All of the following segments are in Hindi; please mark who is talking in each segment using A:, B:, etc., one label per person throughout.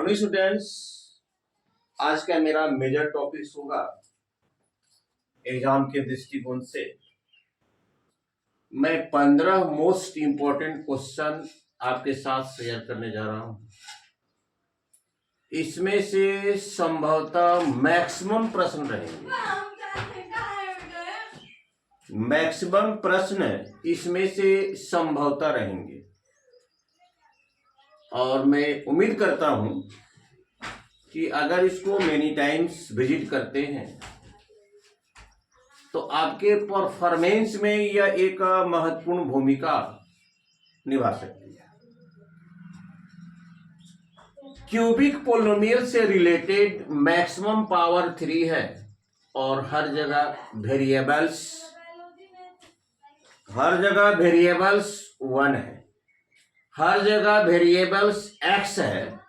A: मॉर्निंग स्टूडेंट्स, आज का मेरा मेजर टॉपिक होगा एग्जाम के दृष्टिकोण से। मैं 15 मोस्ट इंपॉर्टेंट क्वेश्चन आपके साथ शेयर करने जा रहा हूं। इसमें से संभवतः मैक्सिमम प्रश्न रहेंगे, मैक्सिमम प्रश्न इसमें से संभवतः रहेंगे और मैं उम्मीद करता हूं कि अगर इसको मेनी टाइम्स विजिट करते हैं तो आपके परफॉर्मेंस में यह एक महत्वपूर्ण भूमिका निभा सकती है। क्यूबिक पोलिनोमियल से रिलेटेड मैक्सिमम पावर 3 है और हर जगह वेरिएबल्स 1 है, हर जगह वेरिएबल्स x है।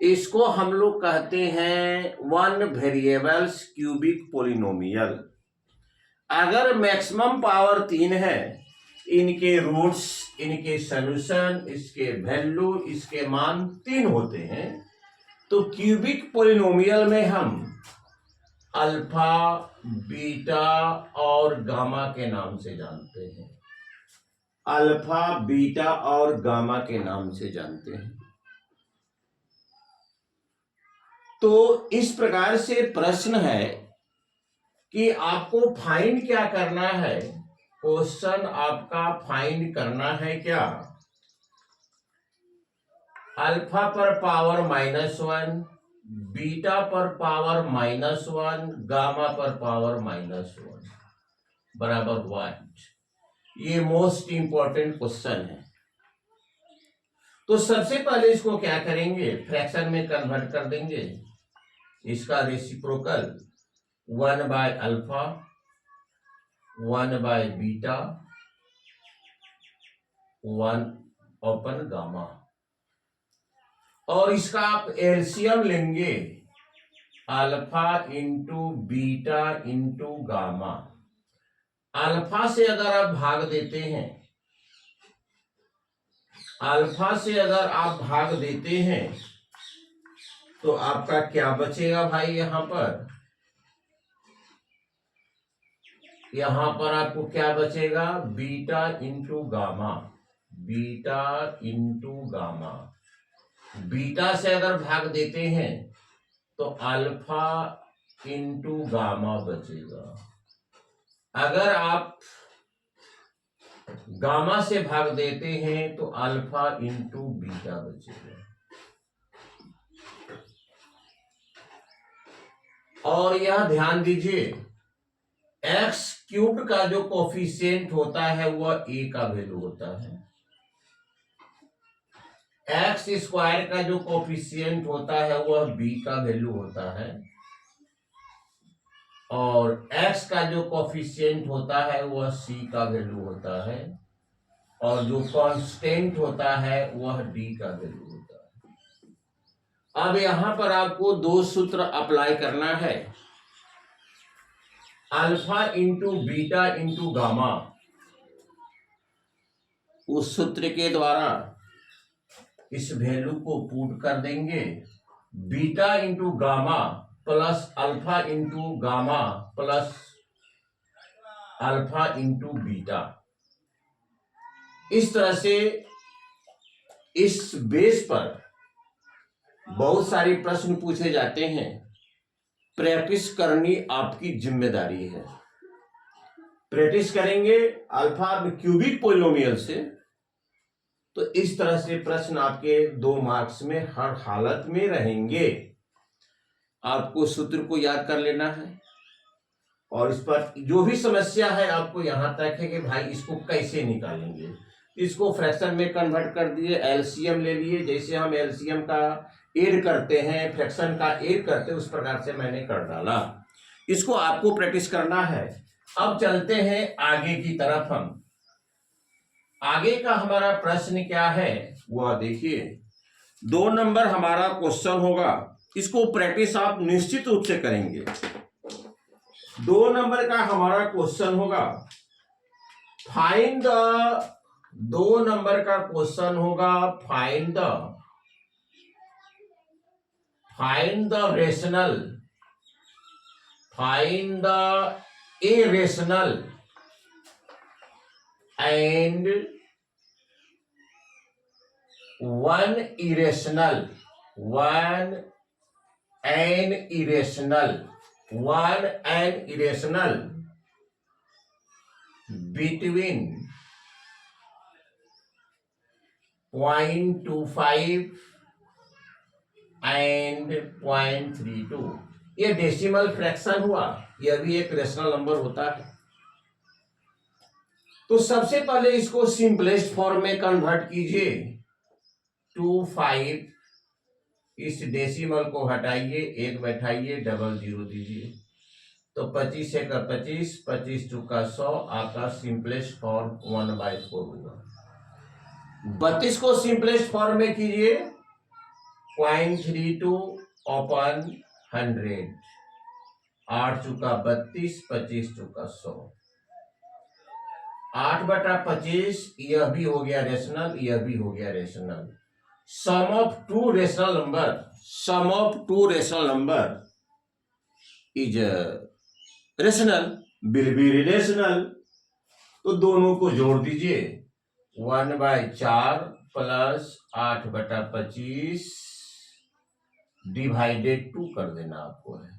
A: इसको हम लोग कहते हैं 1 वेरिएबल्स क्यूबिक पोलिनोमियल। अगर मैक्सिमम पावर 3 है, इनके रूट्स, इनके सॉल्यूशन, इसके वैल्यू, इसके मान 3 होते हैं, तो क्यूबिक पोलिनोमियल में हम अल्फा, बीटा और गामा के नाम से जानते हैं। अल्फा, बीटा और गामा के नाम से जानते हैं। तो इस प्रकार से प्रश्न है कि आपको फाइंड क्या करना है। क्वेश्चन आपका फाइंड करना है क्या, अल्फा पर पावर -1, बीटा पर पावर -1, गामा पर पावर -1 बराबर 1। ये मोस्ट इंपॉर्टेंट क्वेश्चन है। तो सबसे पहले इसको क्या करेंगे, फ्रैक्शन में कन्वर्ट कर देंगे। इसका रेसिप्रोकल 1/अल्फा, 1/बीटा, 1/गामा, और इसका आप एलसीएम लेंगे, alpha into beta into gamma. Alpha से अगर आप भाग देते हैं, अल्फा से अगर आप भाग देते हैं तो आपका क्या बचेगा भाई। यहां पर आपको क्या बचेगा, beta into gamma, beta into gamma. Beta से अगर भाग देते हैं तो अल्फा इंटू गामा बचेगा। अगर आप गामा से भाग देते हैं तो अल्फा इंटू बीटा बचेगा। और यह ध्यान दीजिए, एक्स क्यूब का जो कोफिशिएंट होता है वह ए का वैल्यू होता है। एक्स स्क्वायर का जो कोफिशिएंट होता है वह बी का वैल्यू होता है, और एक्स का जो कोफिशिएंट होता है वह सी का वैल्यू होता है, और जो कांस्टेंट होता है वह डी का वैल्यू होता है। अब यहां पर आपको दो सूत्र अप्लाई करना है, alpha into beta into gamma. उस सूत्र के द्वारा इस वैल्यू को पुट कर देंगे, beta into gamma plus alpha into gamma plus alpha into beta. इस तरह से इस बेस पर बहुत सारे प्रश्न पूछे जाते हैं। प्रैक्टिस करनी आपकी जिम्मेदारी है। प्रैक्टिस करेंगे अल्फा क्यूबिक पोलिनोमियल से, तो इस तरह से प्रश्न आपके 2 मार्क्स में हर हालत में रहेंगे। आपको सूत्र को याद कर लेना है, और इस पर जो भी समस्या है आपको यहां तक है कि भाई इसको कैसे निकालेंगे। इसको फ्रैक्शन में कन्वर्ट कर दिए, एलसीएम ले लिए। जैसे हम एलसीएम का ऐड करते हैं, फ्रैक्शन का ऐड करते हैं, उस प्रकार से मैंने कर डाला। इसको आपको प्रैक्टिस करना है। अब चलते हैं आगे की तरफ। हम आगे का हमारा प्रश्न क्या है वह देखिए। 2 नंबर हमारा क्वेश्चन होगा, इसको प्रैक्टिस आप निश्चित रूप से करेंगे। 2 नंबर का हमारा क्वेश्चन होगा, फाइंड द 2 नंबर का क्वेश्चन होगा, find the find the rational, find the irrational and one irrational, one and irrational, one and irrational between 0.25 and 0.32। ये डेसिमल फ्रैक्शन हुआ, यह भी एक रेशनल नंबर होता है। तो सबसे पहले इसको सिंपलेस्ट फॉर्म में कन्वर्ट कीजिए। 25, इस डेसिमल को हटाइए, एक बैठाइए, डबल जीरो दीजिए, तो 25 एक 25, 25 चुका 100, आपका सिंपलेस्ट फॉर्म 1/4 होगा। 32 को सिंपलेस्ट फॉर्म में कीजिए, 0.32 अपॉन 100, 8 चुका 32, 25 चुका 100, 8/25, यह भी हो गया रेशनल, यह भी हो गया rational. Sum of two rational number, sum of two rational number is rational, will be relational. तो दोनों को जोड़ दीजिए, 1/4 प्लस 8/25 डिवाइडेड 2 कर देना आपको है।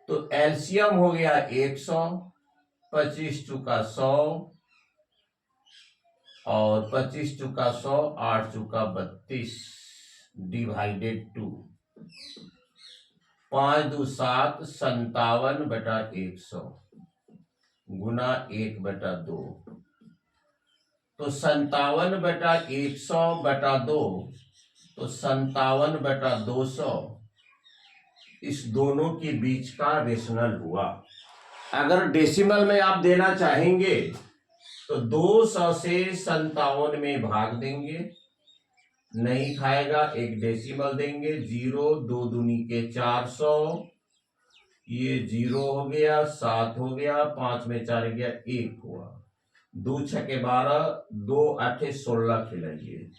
A: तो एलसीएम हो गया 100, 25 चुका 100 और 25 चुका 100, 8 चुका 32 डिवाइडेड 2, 5 2 7, 57/100 गुना 1/2, तो 57/100/2, तो 57/200 इस दोनों के बीच का रेशनल हुआ। अगर डेसिमल में आप देना चाहेंगे तो 200 से 57 में भाग देंगे, नहीं खाएगा, एक डेसिमल देंगे, 0 2 दूनी के 400, ये 0 हो गया, 7 हो गया, 5 में 4 गया, 1 हुआ, 2 6 12, 2 8 16 खिलाइए,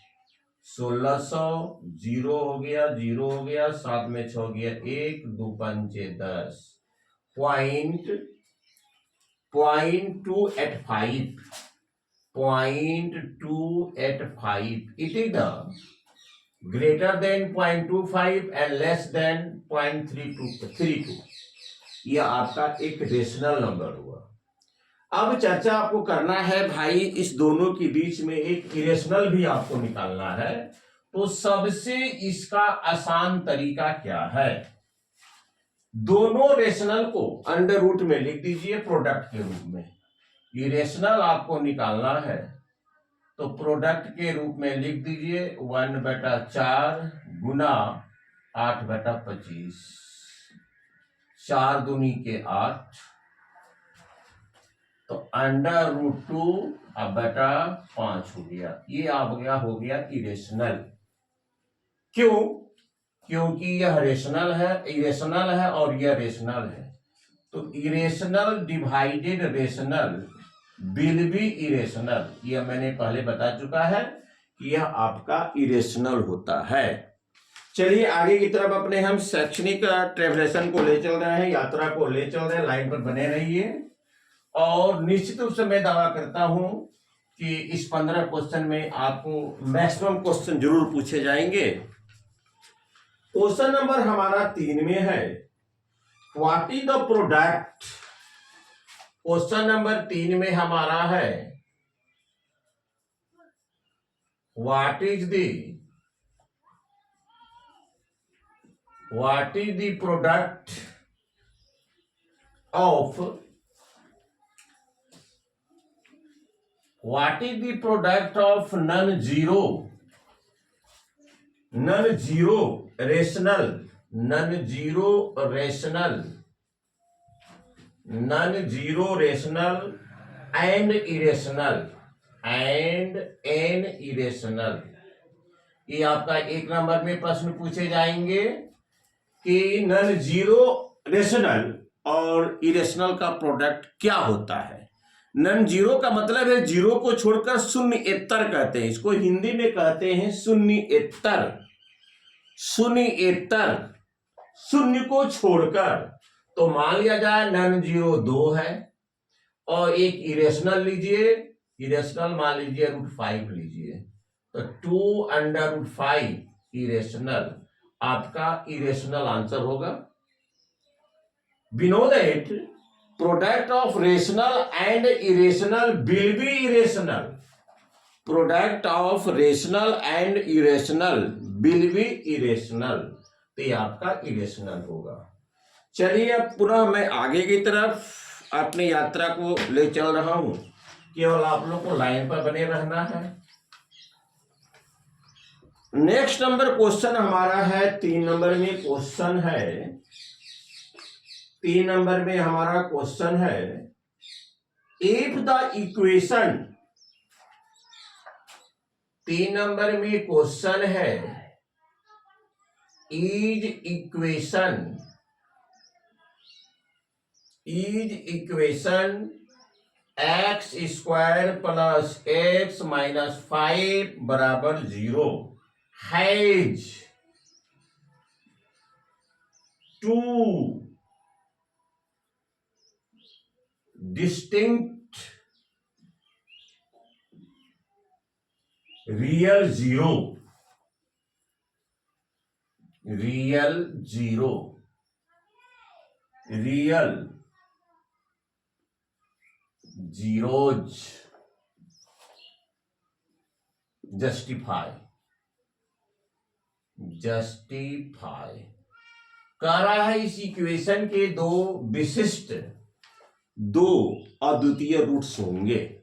A: 1600, 0 हो गया, 0 हो गया, 7 में 6 गया, 1 2 5 10, 0.285, 0.285, it is the greater than 0.25 and less than 0.32। यह आपका एक रेशनल नंबर हुआ। अब चर्चा आपको करना है भाई, इस दोनों के बीच में एक इरेशनल भी आपको निकालना है। तो सबसे इसका आसान तरीका क्या है, दोनों रेशनल को अंडर रूट में लिख दीजिए प्रोडक्ट के रूप में। इरेशनल आपको निकालना है तो प्रोडक्ट के रूप में लिख दीजिए 1/4 गुना 8/25, 4 दूनी के 8, तो √2/5 हो गया। ये आप गया हो गया इरेशनल। क्यों? क्योंकि यह रेशनल है, इरेशनल है और यह रेशनल है। तो irrational divided rational will be irrational, यह मैंने पहले बता चुका है कि यह आपका इरेशनल होता है। चलिए आगे की तरफ अपने हम शैक्षणिक ट्रेवलेशन को ले चल रहे हैं, यात्रा को ले चल रहे हैं। लाइन पर बने रहिए और निश्चित रूप से मैं दावा करता हूं कि इस 15 क्वेश्चन में आपको मैक्सिमम क्वेश्चन जरूर पूछे जाएंगे। क्वेश्चन नंबर हमारा 3 में है, what is the product. Question number 3 में हमारा है, what is the product of, what is the product of non-zero rational and irrational। ये आपका 1 नंबर में प्रश्न पूछे जाएंगे कि नॉन जीरो रेशनल और इरेशनल का प्रोडक्ट क्या होता है। नॉन जीरो का मतलब है जीरो को छोड़कर शून्येतर कहते हैं, इसको हिंदी में कहते हैं शून्येतर। शून्येतर, शून्य को छोड़कर, तो मान लिया जाए नॉन जीरो 2 है और एक इरेशनल लीजिए, इरेशनल मान लीजिए √5 लीजिए, तो 2√5 इरेशनल आपका इरेशनल आंसर होगा। We know that product of rational and irrational will be irrational. Product of rational and irrational will be irrational. तो ये आपका irrational होगा। चलिए अब पुनः मैं आगे की तरफ अपनी यात्रा को ले चल रहा हूं, केवल आप लोग को लाइन पर बने रहना है। नेक्स्ट नंबर क्वेश्चन हमारा है 3 नंबर में क्वेश्चन है, 3 नंबर में हमारा क्वेश्चन है, इफ द इक्वेशन, 3 नंबर में क्वेश्चन है, is equation x square plus x minus 5 बराबर 0 has 2 distinct real zero zeros, justify कह रहा है इस इक्वेशन के दो विशिष्ट, दो अद्वितीय रूट्स होंगे।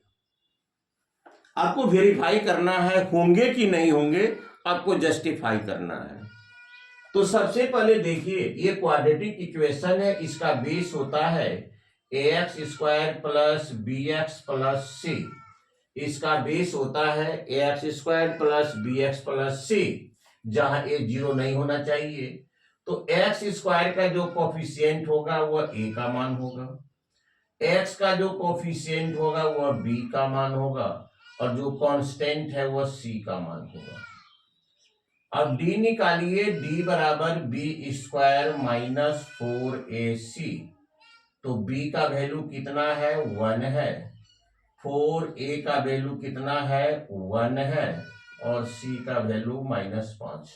A: आपको वेरीफाई करना है होंगे कि नहीं होंगे, आपको जस्टिफाई करना है। तो सबसे पहले देखिए, ये क्वाड्रेटिक इक्वेशन है, इसका बेस होता है ax square plus bx plus c, इसका बेस होता है ax square plus bx plus c, जहां a 0 नहीं होना चाहिए। तो x स्क्वायर का जो कोफिशिएंट होगा वह a का मान होगा, x का जो कोफिशिएंट होगा वह b का मान होगा, और जो कांस्टेंट है वह c का मान होगा। अब d निकालिए, d बराबर b स्क्वायर माइनस 4ac, तो b का वैल्यू कितना है 1 है, 4a का वैल्यू कितना है 1 है, और c का वैल्यू -5।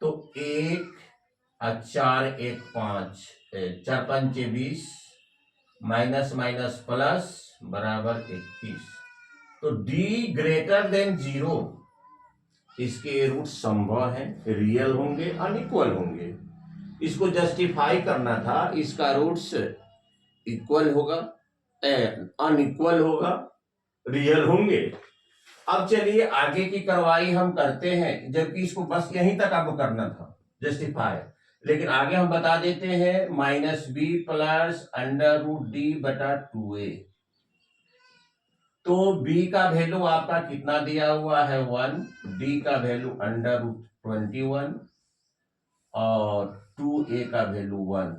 A: तो 1 4 1 5 4 5 20 माइनस माइनस प्लस बराबर 21। तो d ग्रेटर देन 0, इसके रूट संभव है, रियल होंगे, अनइक्वल होंगे। इसको जस्टिफाई करना था, इसका रूट्स इक्वल होगा, अनइक्वल होगा, रियल होंगे। अब चलिए आगे की कार्रवाई हम करते हैं, जबकि इसको बस यहीं तक आपको करना था जस्टिफाई, लेकिन आगे हम बता देते हैं -b प्लस √d/2a। तो b का वैल्यू आपका कितना दिया हुआ है 1, d का वैल्यू √21 और 2a का वैल्यू 1।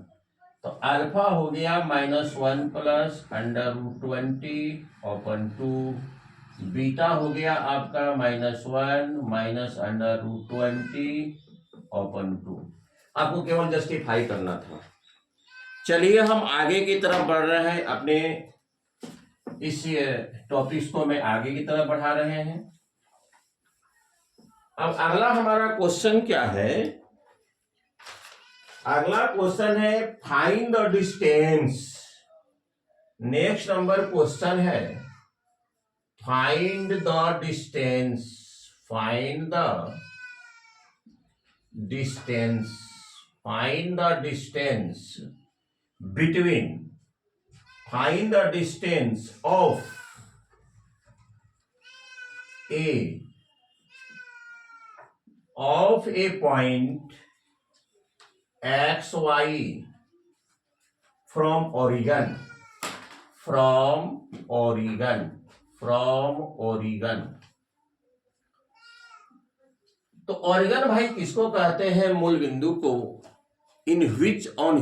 A: तो अल्फा हो गया -1 प्लस √20/2, बीटा हो गया आपका -1 माइनस √20/2। आपको केवल जस्टिफाई करना था। चलिए हम आगे की तरफ बढ़ रहे हैं, अपने इस टॉपिक्स को मैं आगे की तरफ बढ़ा रहे हैं। अब अगला हमारा क्वेश्चन क्या है, अगला क्वेश्चन है find the distance. Next number question है find the distance, find the distance, find the distance between, find the distance of a point xy from origin, तो ओरिगन भाई किसको कहते हैं, मूल बिंदु को, on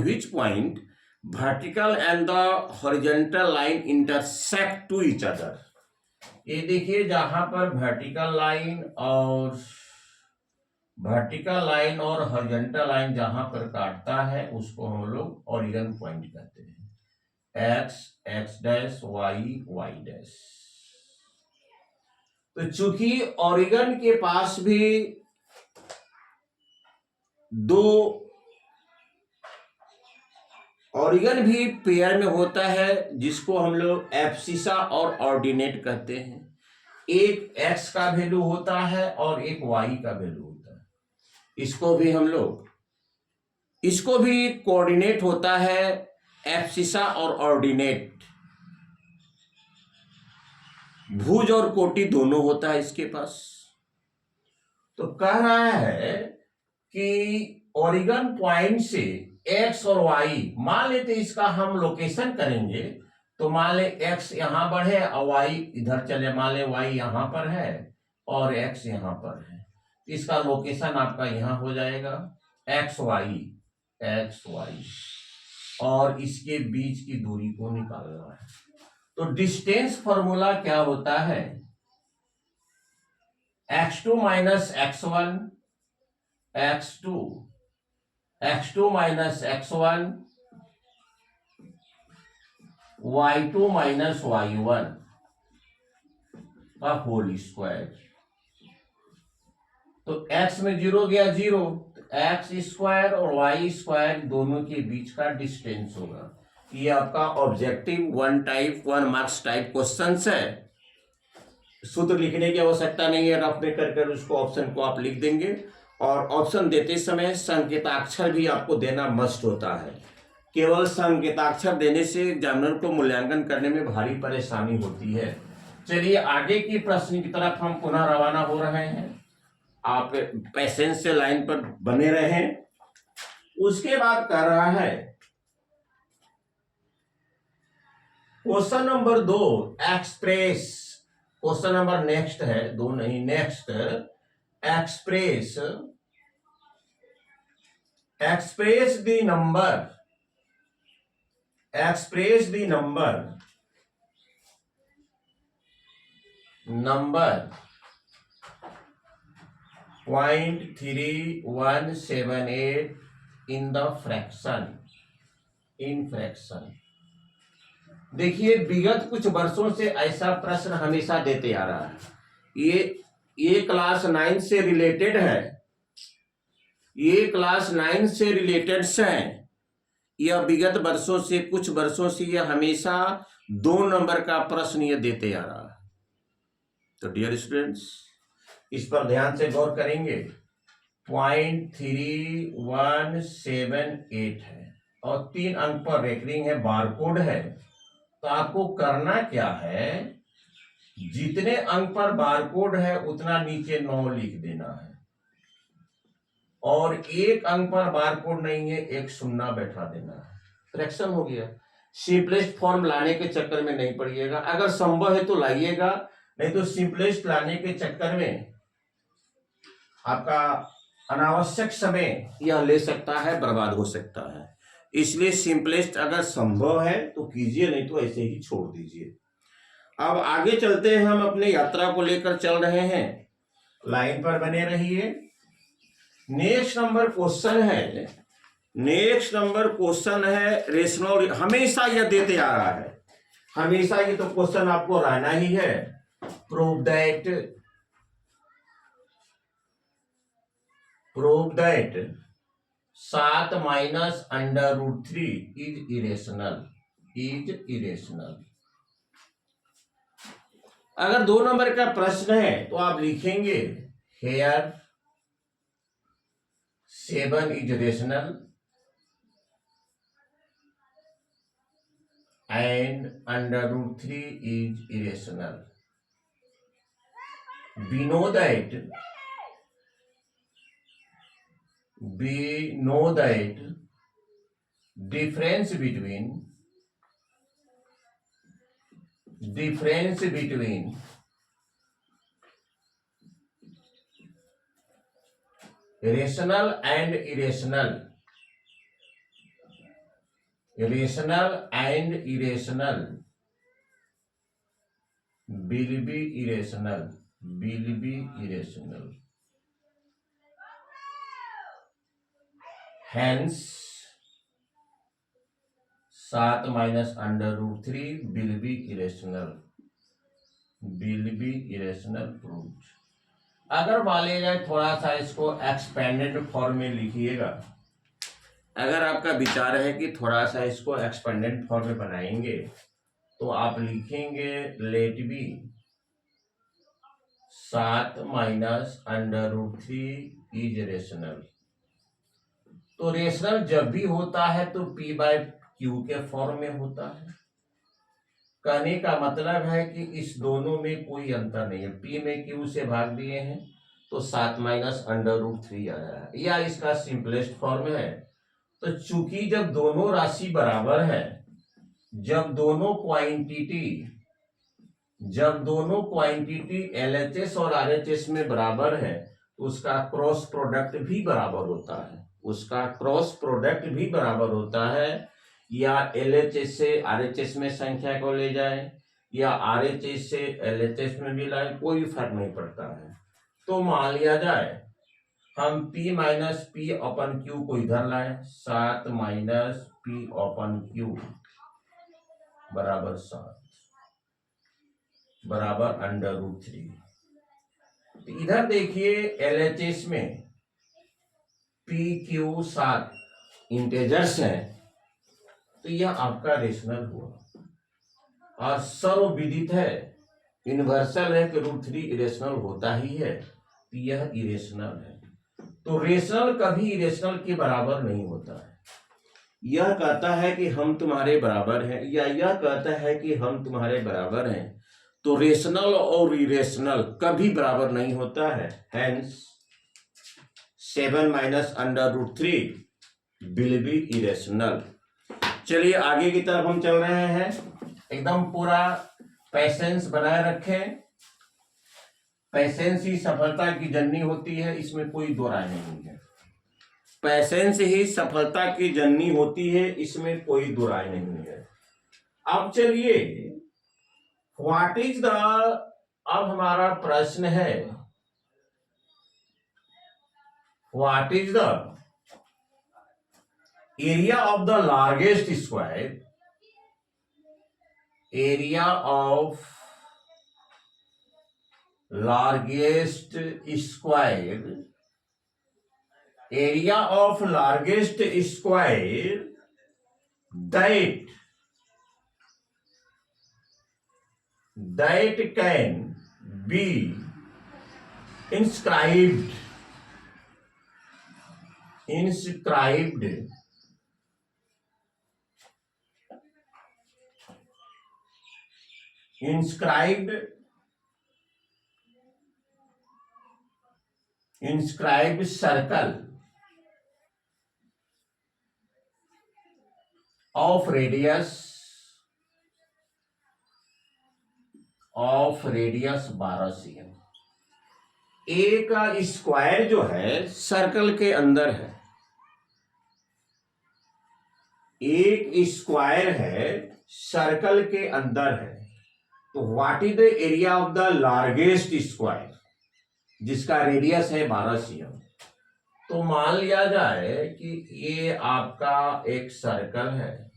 A: which point vertical and the horizontal line intersect to each other। ये देखिए, जहां पर वर्टिकल लाइन और वर्टिकल लाइन और हॉरिजॉन्टल लाइन जहां पर काटता है उसको हम लोग ओरिजिन पॉइंट कहते हैं। X x dash y y dash. तो चूंकि ओरिजिन के पास भी दो ओरिजिन भी पेयर में होता है जिसको हम लोग एब्सिसा और ऑर्डिनेट कहते हैं। एक एक्स का वैल्यू होता है और एक वाई का वैल्यू होता है। इसको भी कोऑर्डिनेट होता है एब्सिसा और ऑर्डिनेट। भुज और कोटि दोनों होता है इसके पास। तो कह रहा है कि ओरिजिन पॉइंट से एक्स और वाई, मान लेते इसका हम लोकेशन करेंगे तो मान ले एक्स यहां पर है और वाई इधर चले, मान ले वाई यहां पर है और एक्स यहां पर है। इसका लोकेशन आपका यहां हो जाएगा एक्स वाई और इसके बीच की दूरी को निकालना है। तो डिस्टेंस फॉर्मूला क्या होता है? x2 minus x1 x2 minus x1 y2 minus y1 का होल स्क्वायर। तो x में 0 गया 0, एक्स स्क्वायर और वाई स्क्वायर दोनों के बीच का डिस्टेंस होगा। ये आपका ऑब्जेक्टिव 1 मार्क्स टाइप क्वेश्चन है। सूत्र लिखने की आवश्यकता नहीं है, रफ में कर उसको ऑप्शन को आप लिख देंगे। और ऑप्शन देते समय संकेताक्षर भी आपको देना मस्ट होता है। केवल संकेताक्षर देने से एग्जामिनर को मूल्यांकन करने में भारी परेशानी होती है। चलिए आगे की प्रश्न की तरफ हम पुनः रवाना हो रहे हैं। आप पेशेंस से लाइन पर बने रहें। उसके बाद कर रहा है question number 2 express. Question number next है, 2 नहीं next. Express the number 0.3178 in the fraction. देखिए विगत कुछ वर्षों से ऐसा प्रश्न हमेशा देते आ रहा है। ये क्लास 9 से रिलेटेड है। ये क्लास 9 से रिलेटेड है। यह विगत वर्षों से कुछ वर्षों से यह हमेशा 2 नंबर का प्रश्न ये देते आ रहा है। तो डियर स्टूडेंट्स इस पर ध्यान से गौर करेंगे। 0.3178 है और 3 अंक पर रेकरिंग है, बारकोड है। तो आपको करना क्या है, जितने अंक पर बारकोड है उतना नीचे 9 लिख देना है और 1 अंक पर बारकोड नहीं है, 1 शून्य बैठा देना है। फ्रैक्शन हो गया। सिंपलेस्ट फॉर्म लाने के चक्कर में नहीं पड़िएगा। अगर संभव है तो लाइएगा, नहीं तो सिंपलेस्ट लाने के चक्कर में आपका अनावश्यक समय यह ले सकता है, बर्बाद हो सकता है। इसलिए सिंपलेस्ट अगर संभव है तो कीजिए, नहीं तो ऐसे ही छोड़ दीजिए। अब आगे चलते हैं, हम अपने यात्रा को लेकर चल रहे हैं। लाइन पर बने रहिए। नेक्स्ट नंबर क्वेश्चन है रेशनल। हमेशा यह देते आ रहा है, हमेशा ये तो क्वेश्चन आपको रहना ही है। Prove that 7 minus √3 is irrational. अगर 2 नंबर का प्रश्न है तो आप लिखेंगे here 7 is rational and √3 is irrational. We know that difference between rational and irrational will be irrational. Hence 7 minus √3 will be irrational proved. अगर मान लिया जाए थोड़ा सा इसको एक्सपेंडेड फॉर्म में लिखिएगा, अगर आपका विचार है कि थोड़ा सा इसको एक्सपेंडेड फॉर्म में बनाएंगे तो आप लिखेंगे let be 7 minus √3 is rational. तो रेशनल जब भी होता है तो P/Q के फॉर्म में होता है। कहने का मतलब है कि इस दोनों में कोई अंतर नहीं है। P में Q से भाग दिए हैं तो 7 माइनस √3 आया है, या इसका सिंपलेस्ट फॉर्म है। तो चूंकि जब दोनों राशि बराबर है, जब दोनों क्वांटिटी LHS और RHS में बराबर है तो उसका क्रॉस प्रोडक्ट भी बराबर होता है। या LHS से RHS में संख्या को ले जाए या RHS से LHS में भी लाए, कोई फर्क नहीं पड़ता है। तो मान लिया जाए हम P माइनस P/Q को इधर लाए, 7 माइनस P/Q बराबर 7 बराबर √3। तो इधर देखिए LHS में PQ 7 इंटेजर्स हैं, तो यह आपका रेशनल हुआ। और सर्वविदित है, यूनिवर्सल है कि √3 इरेशनल होता ही है, तो यह इरेशनल है। तो रेशनल कभी इरेशनल के बराबर नहीं होता है। यह कहता है कि हम तुम्हारे बराबर हैं, या यह कहता है कि हम तुम्हारे बराबर हैं, तो रेशनल और इरेशनल कभी बराबर नहीं होता है। Hence 7 minus √3 will be irrational. चलिए आगे की तरफ हम चल रहे हैं। एकदम पूरा पेशेंस बनाए रखें। पेशेंस ही सफलता की जननी होती है, इसमें कोई दो राय नहीं है। पेशेंस ही सफलता की जननी होती है, इसमें कोई दो राय नहीं है। अब चलिए व्हाट इज द, अब हमारा प्रश्न है what is the area of the largest square, area of largest square, area of largest square that can be inscribed circle of radius 12 cm। एक स्क्वायर जो है सर्कल के अंदर है, एक स्क्वायर है सर्कल के अंदर है, तो what is the area of the largest square, जिसका रेडियस है 12 cm। तो मान लिया जाए कि ये आपका एक सर्कल है,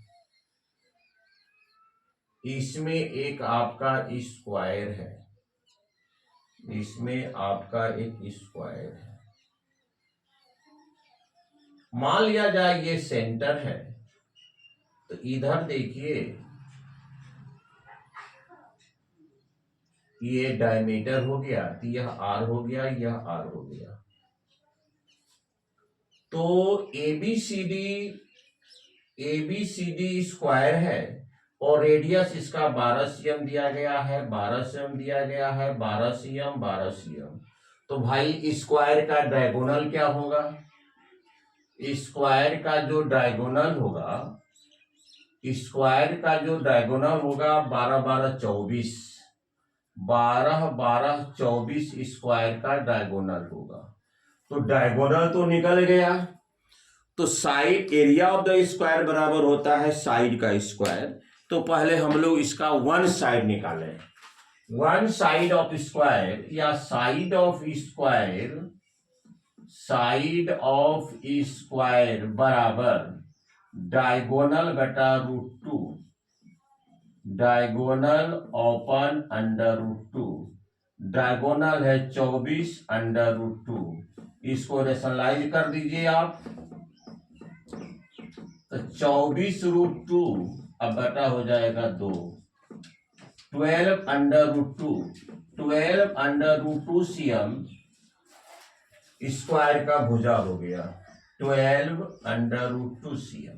A: इसमें एक आपका स्क्वायर है, इसमें आपका एक स्क्वायर है। मान लिया जाए ये सेंटर है, तो इधर देखिए ये डायमीटर हो गया, तो यह R हो गया, यह R हो गया। तो ABCD स्क्वायर है और रेडियस इसका 12 cm दिया गया है, 12 cm दिया गया है, 12 cm 12 cm। तो भाई स्क्वायर का डायगोनल क्या होगा? स्क्वायर का जो डायगोनल होगा, स्क्वायर का जो डायगोनल होगा 12 12 24, 12 12 24 स्क्वायर का डायगोनल होगा। तो डायगोनल तो निकल गया, तो side area of the square बराबर होता है साइड का स्क्वायर। तो पहले हम लोग इसका वन साइड निकाले, वन साइड ऑफ स्क्वायर या side of square side of square बराबर डायगोनल बटा √2, डायगोनल ओपन √2, डायगोनल है 24 √2। इसको रेशनलाइज कर दीजिए आप, तो 24 √2 अब बटा हो जाएगा 2, 12 √2, 12 √2 cm स्क्वायर का भुजा हो गया, 12 √2 cm,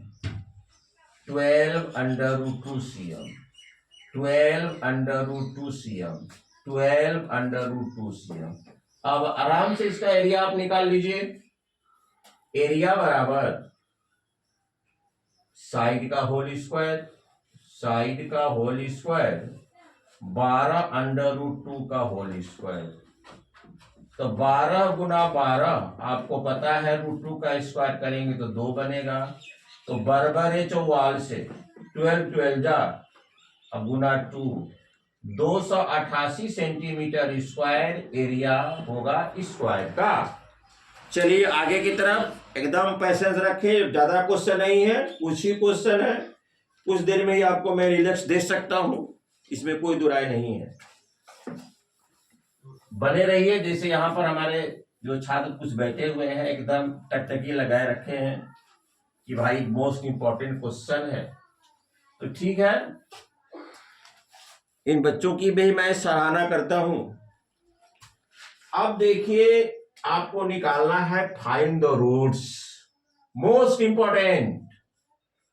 A: 12 √2 cm, 12 √2 cm, 12 √2 cm। अब आराम से इसका एरिया आप निकाल लीजिए। एरिया बराबर साइड का होल स्क्वायर, साइड का होल स्क्वायर 12 √2 का होल स्क्वायर, तो 12 गुना 12 आपको पता है √2 का स्क्वायर करेंगे तो 2 बनेगा, तो बराबर है 44 से 12 12 जा, अब गुना 2, 288 सेंटीमीटर स्क्वायर एरिया होगा स्क्वायर का। चलिए आगे की तरफ एकदम पैसेंस रखिए, ज्यादा क्वेश्चन नहीं है, कुछ ही क्वेश्चन है, कुछ देर में ही आपको मैं रिलैक्स दे सकता हूं, इसमें कोई दुराय नहीं है। बने रहिए। जैसे यहाँ पर हमारे जो छात्र कुछ बैठे हुए हैं एकदम टकटकी लगाए रखे हैं कि भाई मोस्ट इंपॉर्टेंट क्वेश्चन है, तो ठीक है, इन बच्चों की भी मैं सराहना करता हूं। अब देखिए आपको निकालना है find the roots, most important,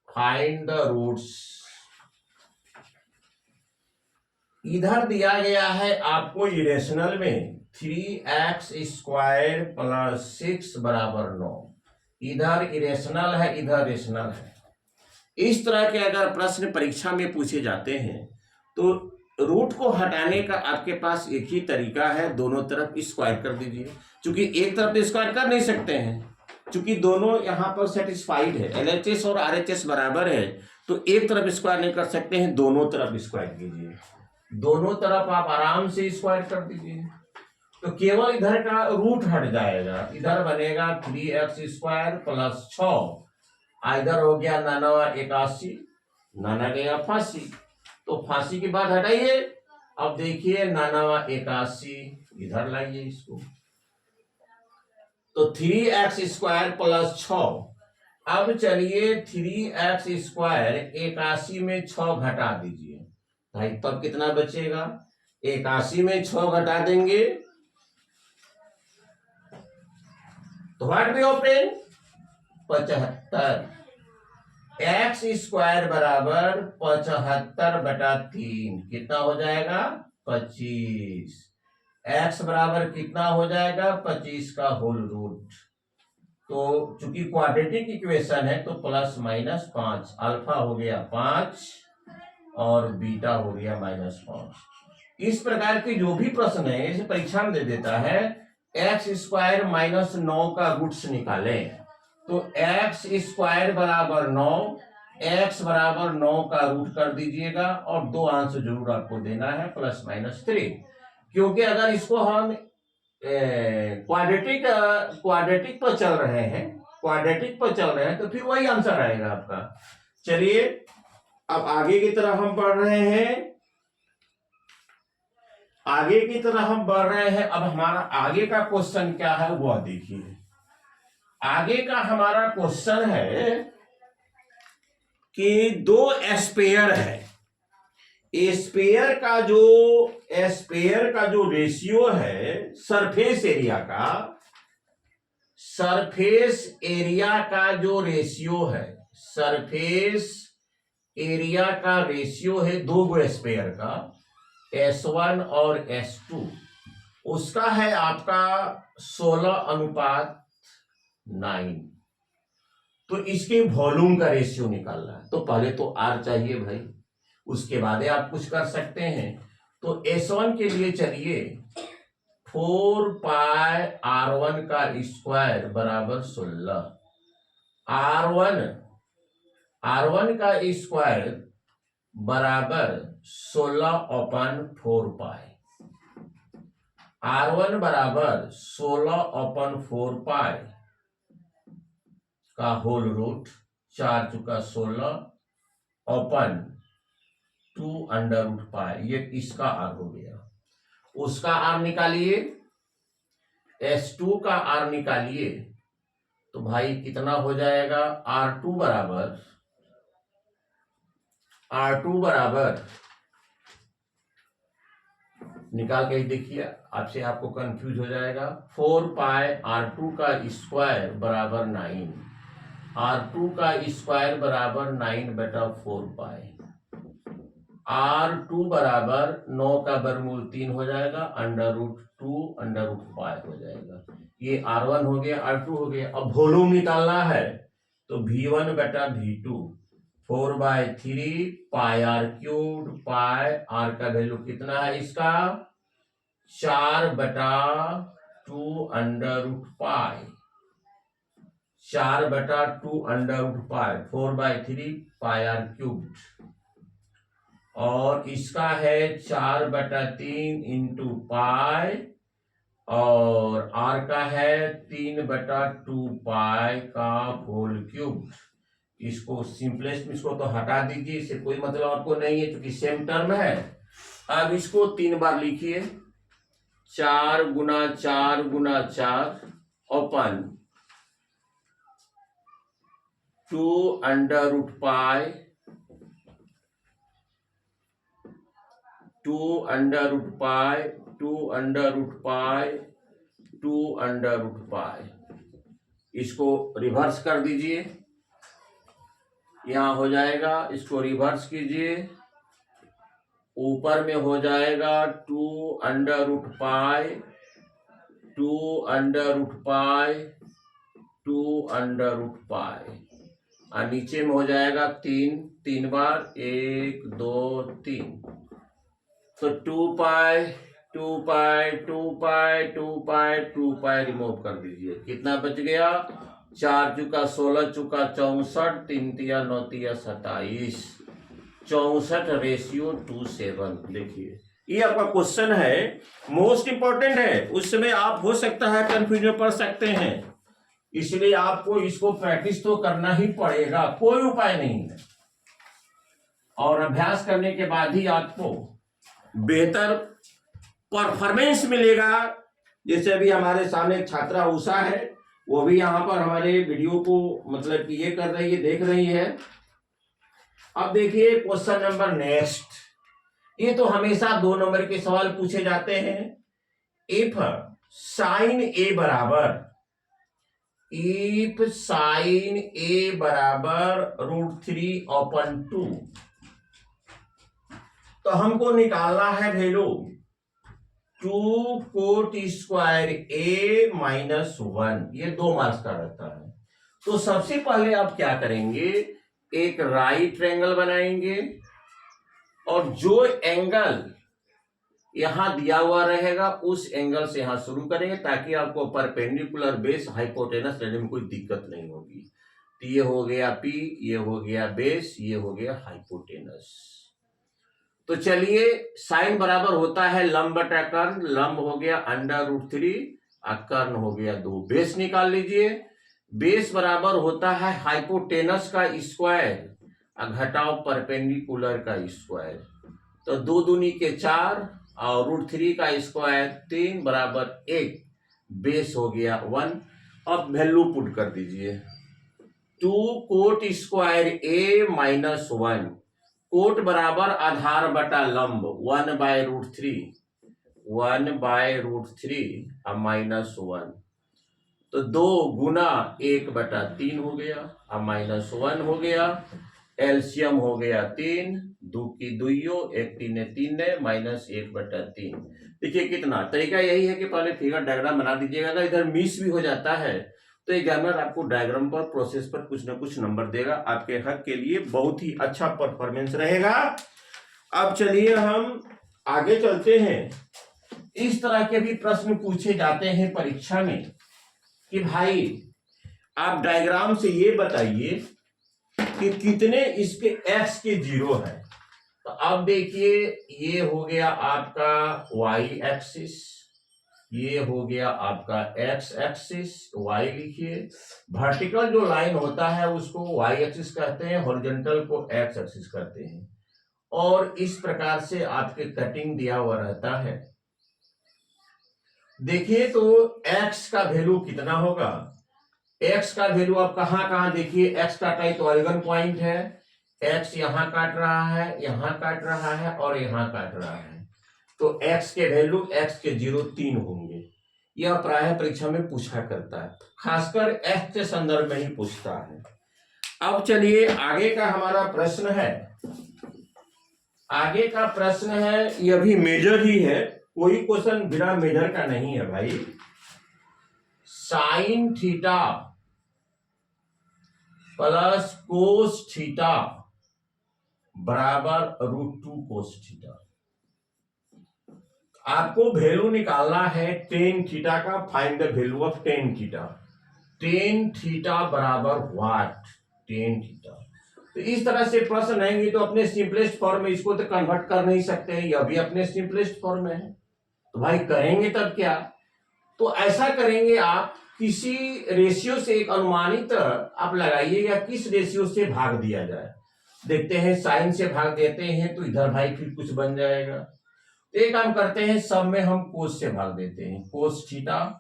A: find the roots. इधर दिया गया है आपको इरेशनल में 3x² + 6 = 9, इधर इरेशनल है इधर रेशनल है। इस तरह के अगर प्रश्न परीक्षा में पूछे जाते हैं तो रूट को हटाने का आपके पास एक ही तरीका है, दोनों तरफ स्क्वायर कर दीजिए। चूंकि एक तरफ तो स्क्वायर कर नहीं सकते हैं, चूंकि दोनों यहां पर सेटिस्फाइड है, LHS और RHS बराबर है, तो एक तरफ स्क्वायर नहीं कर सकते हैं, दोनों तरफ स्क्वायर कीजिए, दोनों तरफ आप आराम से स्क्वायर कर दीजिए, तो केवल इधर का रूट हट जाएगा। इधर बनेगा 3x² + 6, इधर हो गया 9 81, 9 गया फांसी, तो फांसी की बात हटाइए। अब देखिए 9 81 इधर लाइए इसको, तो 3x² + 6। अब चलिए 3x² 81 में 6 घटा दीजिए भाई, तब कितना बचेगा? 81 में 6 घटा देंगे तो व्हाट वी ऑप्टेन 75। x² बराबर 75/3 कितना हो जाएगा? 25। x बराबर कितना हो जाएगा? 25 का होल रूट। तो चूंकि क्वाड्रेटिक इक्वेशन है तो +-5, अल्फा हो गया 5 और बीटा हो गया -5। इस प्रकार के जो भी प्रश्न है इसे परीक्षा में दे देता है, x² -9 का रूट्स निकालें, तो x² बराबर 9, x बराबर 9 का रूट कर दीजिएगा और 2 आंसर जरूर आपको देना है +-3, क्योंकि अगर इसको हम क्वाड्रेटिक पर चल रहे हैं, क्वाड्रेटिक पर चल रहे हैं तो फिर वही आंसर आएगा आपका। चलिए अब आगे की तरफ हम बढ़ रहे हैं, आगे की तरफ हम बढ़ रहे हैं। अब हमारा आगे का क्वेश्चन क्या है वह देखिए। आगे का हमारा क्वेश्चन है कि 2 स्पेयर है, स्पेयर का जो रेशियो है सरफेस एरिया का, सरफेस एरिया का जो रेशियो है, सरफेस एरिया का रेशियो है 2 स्पेयर का, S1 और S2, उसका है आपका 16:9। तो इसके वॉल्यूम का रेशियो निकालना है, तो पहले तो R चाहिए भाई, उसके बाद आप कुछ कर सकते हैं। तो S1 के लिए चलिए 4πr1 का स्क्वायर बराबर 16, R1 का स्क्वायर बराबर 16/4π, R1 बराबर 16/4 का होल रूट 4×16/2 ये इसका R हो गया। उसका R निकालिए, S2 का R निकालिए, तो भाई कितना हो जाएगा? R2 बराबर निकाल के ही देखिए, आपसे आपको कंफ्यूज हो जाएगा। 4 पाई R2 का स्क्वायर बराबर 9, R2 का स्क्वायर बराबर 9/4 पाई। R2 बराबर 9 का वर्गमूल 3 हो जाएगा, √2 हो जाएगा। ये R1 हो गया, R2 हो गया। अब वॉल्यूम निकालना है तो V1/V2 4/3 πr3 पाई R का वैल्यू कितना है इसका? 4/2 4/2 4/3 πr3 और इसका है 4/3 इंटू पाई और R का है 3/2 पाई का होल क्यूब। इसको सिंपलेस्ट में इसको तो हटा दीजिए, इससे कोई मतलब आपको नहीं है क्योंकि सेम टर्म है। अब इसको 3 बार लिखिए, 4×4×4 ओपन 2√पाई 2√पाई 2√पाई 2√पाई। इसको रिवर्स कर दीजिए, यहां हो जाएगा, इसको रिवर्स कीजिए, ऊपर में हो जाएगा 2√पाई 2√पाई 2√पाई और नीचे में हो जाएगा 3 बार 1 2 3, तो 2 पाई रिमूव कर दीजिए। कितना बच गया? 4×16 64 3×9 27 64:7। देखिए ये आपका क्वेश्चन है, मोस्ट इंपॉर्टेंट है। उस समय आप हो सकता है कंफ्यूजन पड़ सकते हैं, इसलिए आपको इसको प्रैक्टिस तो करना ही पड़ेगा, कोई उपाय नहीं है। और अभ्यास करने के बाद ही आपको बेहतर परफॉर्मेंस मिलेगा। जैसे अभी हमारे सामने एक छात्रा उषा है, वो भी यहाँ पर हमारे वीडियो को मतलब कि ये कर रही है, देख रही है। अब देखिए क्वेश्चन नंबर नेक्स्ट, ये तो हमेशा 2 नंबर के सवाल पूछे जाते हैं। इफ साइन ए बराबर √3/2 तो हमको निकालना है वैल्यू 2 A -1। ये 2 मार्क्स का रहता है। तो सबसे पहले आप क्या करेंगे, एक राइट ट्रायंगल बनाएंगे और जो एंगल यहां दिया हुआ रहेगा उस एंगल से यहां शुरू करेंगे ताकि आपको परपेंडिकुलर बेस हाइपोटेनस लेने में कोई दिक्कत नहीं होगी। तो ये हो गया P, ये हो गया बेस, ये हो गया हाइपोटेनस। तो चलिए, साइन बराबर होता है लंब बटा कर्ण, लंब हो गया √3 और कर्ण हो गया 2। बेस निकाल लीजिए, बेस बराबर होता है हाइपोटेनस का स्क्वायर और घटाओ परपेंडिकुलर का स्क्वायर। तो 2 दूनी के 4 और √3 का स्क्वायर 3 बराबर 1, बेस हो गया 1। अब वैल्यू पुट कर दीजिए, 2 A -1, कोट बराबर आधार बटा लंब 1/√3 और -1, तो 2 गुना 1/3 हो गया और -1 हो गया। एलसीएम हो गया 3, 2 की 2, 1 3 3 -1/3। देखिए कितना, तरीका यही है कि पहले फिगर डायग्राम बना दीजिएगा। अगर इधर मिस भी हो जाता है तो एग्जामिनर आपको डायग्राम पर, प्रोसेस पर कुछ ना कुछ नंबर देगा, आपके हक के लिए बहुत ही अच्छा परफॉर्मेंस रहेगा। अब चलिए हम आगे चलते हैं। इस तरह के भी प्रश्न पूछे जाते हैं परीक्षा में कि भाई आप डायग्राम से ये बताइए कि कितने इसके x के 0 है। तो अब देखिए ये हो गया आपका y एक्सिस ये हो गया आपका एक्स एक्सिस, वाई लिखिए। वर्टिकल जो लाइन होता है उसको वाई एक्सिस कहते हैं, हॉरिजॉन्टल को एक्स एक्सिस कहते हैं। और इस प्रकार से आपके कटिंग दिया हुआ रहता है। देखिए तो x का वैल्यू कितना होगा। x का वैल्यू आप कहां कहां देखिए, x काटा है तो ऑरिजिन पॉइंट है, x यहां काट रहा है, यहां काट रहा है और यहां काट रहा है। तो x के वैल्यू x के 0 3 होंगे। यह प्रायः परीक्षा में पूछा करता है, खासकर x के संदर्भ में ही पूछता है। अब चलिए आगे का हमारा प्रश्न है। आगे का प्रश्न है, यह भी मेजर ही है, कोई क्वेश्चन बिना मेजर का नहीं है भाई। Sign theta plus cos theta बराबर √2 कोस थीटा। आपको वैल्यू निकालना है टेन थीटा का, find the value of tan theta. Tan theta बराबर व्हाट, टेन थीटा। तो इस तरह से प्रश्न आएंगे तो अपने सिंपलेस्ट फॉर्म में इसको तो कन्वर्ट कर नहीं सकते हैं, यह भी अपने सिंपलेस्ट फॉर्म में है। तो भाई करेंगे तब क्या, तो ऐसा करेंगे आप किसी रेशियो से एक अनुमानित आप लगाइएगा, किस रेशियो से भाग दिया जाए। देखते हैं साइन से भाग देते हैं तो इधर भाई फिर कुछ बन जाएगा। तो एक काम करते हैं, सब में हम कोस से भाग देते हैं। कोस थीटा,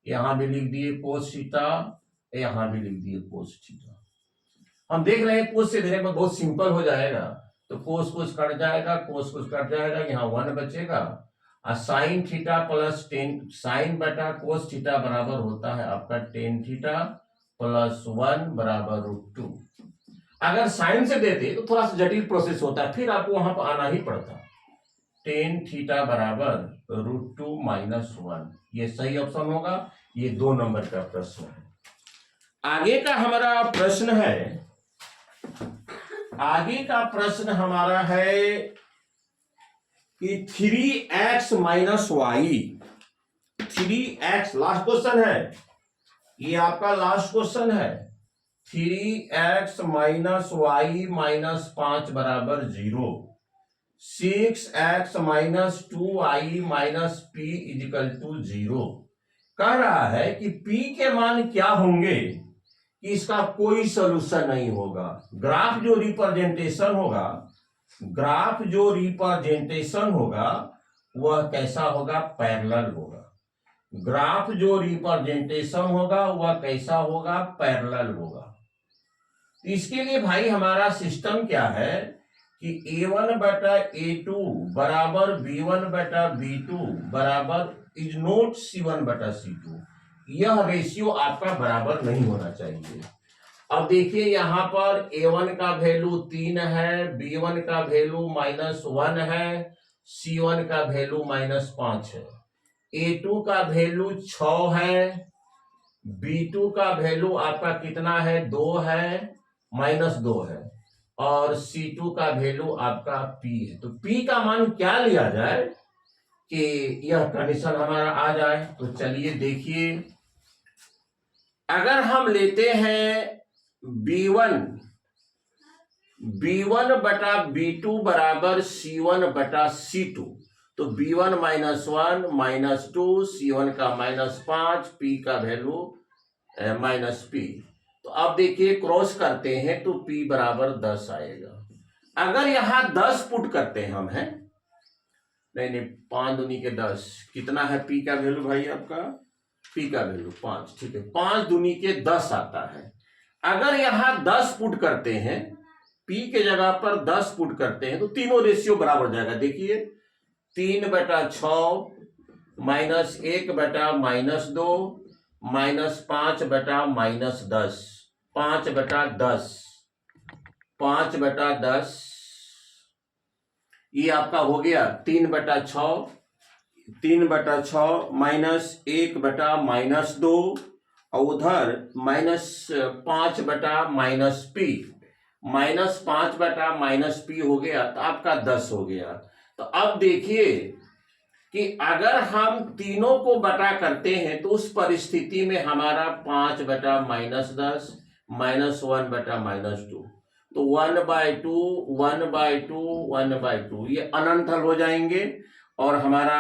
A: यहां भी लिख दिए कोस थीटा, यहां भी लिख दिए कोस थीटा। हम देख रहे हैं कोस से देने में बहुत सिंपल हो जाएगा। तो कोस कोस कट जाएगा, कोस कोस कट जाएगा, यहाँ 1 बचेगा। और sine theta plus ten, sine बटा कोस थीटा बराबर होता है आपका टेन थीटा प्लस 1 बराबर √2। अगर साइन से देते तो थोड़ा सा जटिल प्रोसेस होता है, फिर आपको वहां पर आना ही पड़ता। टेन थीटा बराबर √2 माइनस 1, ये सही ऑप्शन होगा। ये 2 नंबर का प्रश्न है। आगे का हमारा प्रश्न है, आगे का प्रश्न हमारा है कि 3x minus Y, 3x last question है, ये आपका लास्ट क्वेश्चन है। 3x माइनस वाई माइनस 5 बराबर 0, 6x minus 2y minus p is equal to 0। कह रहा है कि p के मान क्या होंगे कि इसका कोई सॉल्यूशन नहीं होगा। ग्राफ जो रिप्रेजेंटेशन होगा, ग्राफ जो रिप्रेजेंटेशन होगा वह कैसा होगा, पैरेलल होगा। ग्राफ जो रिप्रेजेंटेशन होगा वह कैसा होगा, पैरेलल होगा। इसके लिए भाई हमारा सिस्टम क्या है कि a1 बटा a2 बराबर b1 बटा b2 बराबर इज नोट c1 बटा c2। यह रेशियो आपका बराबर नहीं होना चाहिए। अब देखिए यहां पर a1 का वैल्यू 3 है, b1 का वैल्यू -1 है, c1 का वैल्यू -5 है, a2 का वैल्यू 6 है, b2 का वैल्यू आपका कितना है, 2 है, -2 है, और C2 का वैल्यू आपका P है। तो P का मान क्या लिया जाए कि यह कंडीशन हमारा आ जाए। तो चलिए देखिए, अगर हम लेते हैं B1 बटा B2 बराबर C1 बटा C2, तो B1 -1 -2, C1 का -5, P का वैल्यू -P। तो अब देखिए क्रॉस करते हैं तो P बराबर 10 आएगा। अगर यहां 10 पुट करते हैं हम, हैं नहीं 5 दूनी के 10, कितना है P का वैल्यू भाई आपका, P का वैल्यू 5, ठीक है, 5 दूनी के 10 आता है। अगर यहां 10 पुट करते हैं, P के जगह पर 10 पुट करते हैं तो तीनों रेशियो बराबर हो जाएगा। देखिए 3 बटा 6 -1 बटा -2 -5 बटा -10, 5 बटा 10, 5 बटा 10, ये आपका हो गया 3 बटा 6, 3 बटा 6 -1 बटा -2 और उधर -5 बटा -P, -5 बटा -P हो गया तो आपका 10 हो गया। तो अब देखिए कि अगर हम तीनों को बटा करते हैं तो उस परिस्थिति में हमारा 5 बटा -10 -1 बटा -2, तो 1/2 1/2 1/2 ये अनंत हल हो जाएंगे। और हमारा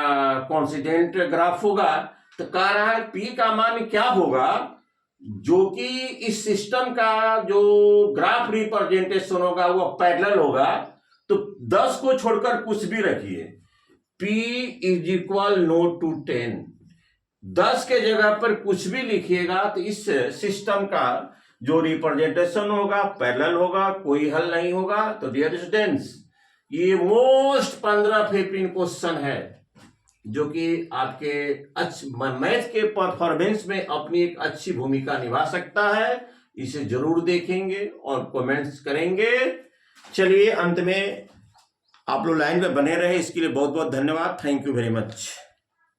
A: कॉन्स्टिट्यूएंट ग्राफ होगा, तो कह रहा है P का मान क्या होगा, जो कि इस सिस्टम का जो ग्राफ रिप्रेजेंटेशन होगा वो पैरेलल होगा। तो 10 को छोड़कर कुछ भी रखिए, P is equal not to 10। 10 के जगह पर कुछ भी लिखिएगा तो इस सिस्टम का जो रिप्रेजेंटेशन होगा पैरेलल होगा, कोई हल नहीं होगा। तो डियर स्टूडेंट्स, ये मोस्ट 15 क्वेश्चन है जो कि आपके मैथ के परफॉर्मेंस में अपनी एक अच्छी भूमिका निभा सकता है। इसे जरूर देखेंगे और कमेंट्स करेंगे। चलिए, अंत में आप लोग लाइन पे बने रहे, इसके लिए बहुत बहुत धन्यवाद। Thank you very much.